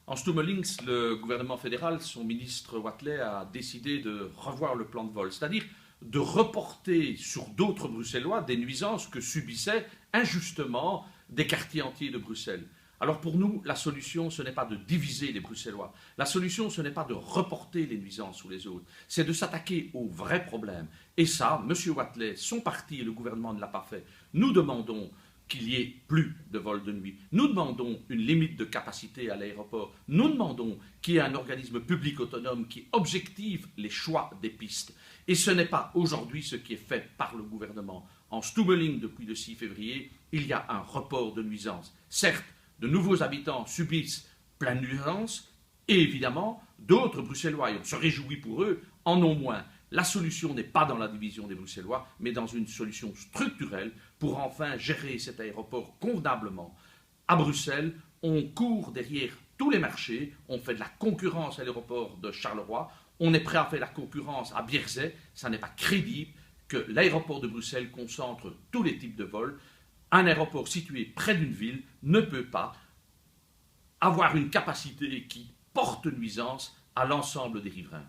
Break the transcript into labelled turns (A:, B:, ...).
A: En Stummelings, le gouvernement fédéral, son ministre Watley a décidé de revoir le plan de vol, c'est-à-dire de reporter sur d'autres Bruxellois des nuisances que subissaient injustement des quartiers entiers de Bruxelles. Alors pour nous, la solution, ce n'est pas de diviser les Bruxellois. La solution, ce n'est pas de reporter les nuisances sur les autres. C'est de s'attaquer aux vrais problèmes. Et ça, M. Watley, son parti et le gouvernement ne l'a pas fait. Nous demandons qu'il y ait plus de vols de nuit. Nous demandons une limite de capacité à l'aéroport. Nous demandons qu'il y ait un organisme public autonome qui objective les choix des pistes. Et ce n'est pas aujourd'hui ce qui est fait par le gouvernement. En Stummeling, depuis le 6 février, il y a un report de nuisances. Certes, de nouveaux habitants subissent plein de nuisances, et évidemment, d'autres Bruxellois, et on se réjouit pour eux, en ont moins. La solution n'est pas dans la division des Bruxellois, mais dans une solution structurelle pour enfin gérer cet aéroport convenablement. À Bruxelles, on court derrière tous les marchés, on fait de la concurrence à l'aéroport de Charleroi, on est prêt à faire la concurrence à Bierzet, ça n'est pas crédible que l'aéroport de Bruxelles concentre tous les types de vols. Un aéroport situé près d'une ville ne peut pas avoir une capacité qui porte nuisance à l'ensemble des riverains.